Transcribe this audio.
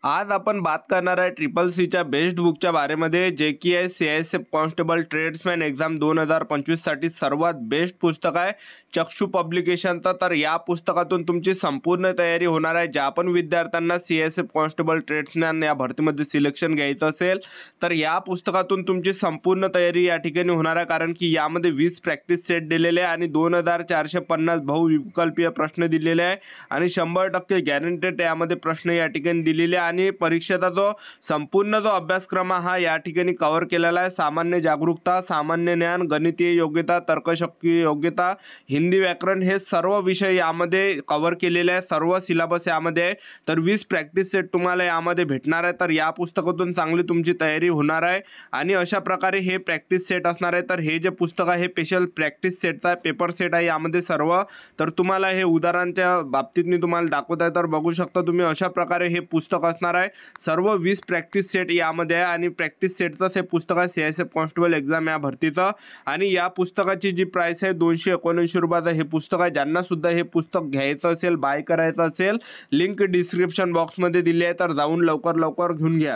आज आपण बात करणार आहे ट्रिपल सीच्या बेस्ट बुकच्या बारेमध्ये, जे की आहे CISF कॉन्स्टेबल ट्रेड्समॅन एक्झाम 2025 साठी सर्वात बेस्ट पुस्तक आहे चक्षु पब्लिकेशनचं। तर या पुस्तकातून तुमची संपूर्ण तयारी होणार आहे। ज्या पण विद्यार्थ्यांना CISF कॉन्स्टेबल ट्रेड्समॅन या भरतीमध्ये सिलेक्शन घ्यायचं असेल तर या पुस्तकातून तुमची संपूर्ण तयारी या ठिकाणी होणार आहे, कारण की यामध्ये 20 प्रॅक्टिस सेट दिलेले आहे आणि 2450 बहुविकल्पीय प्रश्न दिलेले आहे आणि 100% गॅरंटेड यामध्ये प्रश्न या ठिकाणी दिलेले आहे। आणि परीक्षेचा जो संपूर्ण अभ्यासक्रम हा या ठिकाणी कव्हर केलेला आहे। सामान्य जागरूकता, सामान्य ज्ञान, गणितीय योग्यता, तर्कशक्ती योग्यता, हिंदी व्याकरण हे सर्व विषय यामध्ये कव्हर केलेले आहे। सर्व सिलेबस यामध्ये आहे। तर 20 प्रॅक्टिस सेट तुम्हाला यामध्ये भेटणार आहे। तर या पुस्तकातून चांगली तुमची तयारी होणार आहे आणि अशा प्रकारे हे प्रॅक्टिस सेट असणार आहे। तर हे जे पुस्तक आहे हे स्पेशल प्रॅक्टिस सेटचा पेपर सेट आहे यामध्ये सर्व। तर तुम्हाला हे उदाहरणाच्या बाबतीत मी तुम्हाला दाखवत आहे। तर बघू शकता तुम्ही अशा प्रकारे हे पुस्तक असणार आहे। सर्व 20 प्रॅक्टिस सेट यामध्ये आहे आणि प्रॅक्टिस सेटचं हे पुस्तक आहे CISF कॉन्स्टेबल एक्झाम या भरतीचं। आणि या पुस्तकाची जी प्राइस आहे 279 रुपयाचं हे पुस्तक आहे। ज्यांना सुद्धा हे पुस्तक घ्यायचं असेल, बाय करायचं असेल, लिंक डिस्क्रिप्शन बॉक्समध्ये दिली आहे, तर जाऊन लवकर घेऊन घ्या।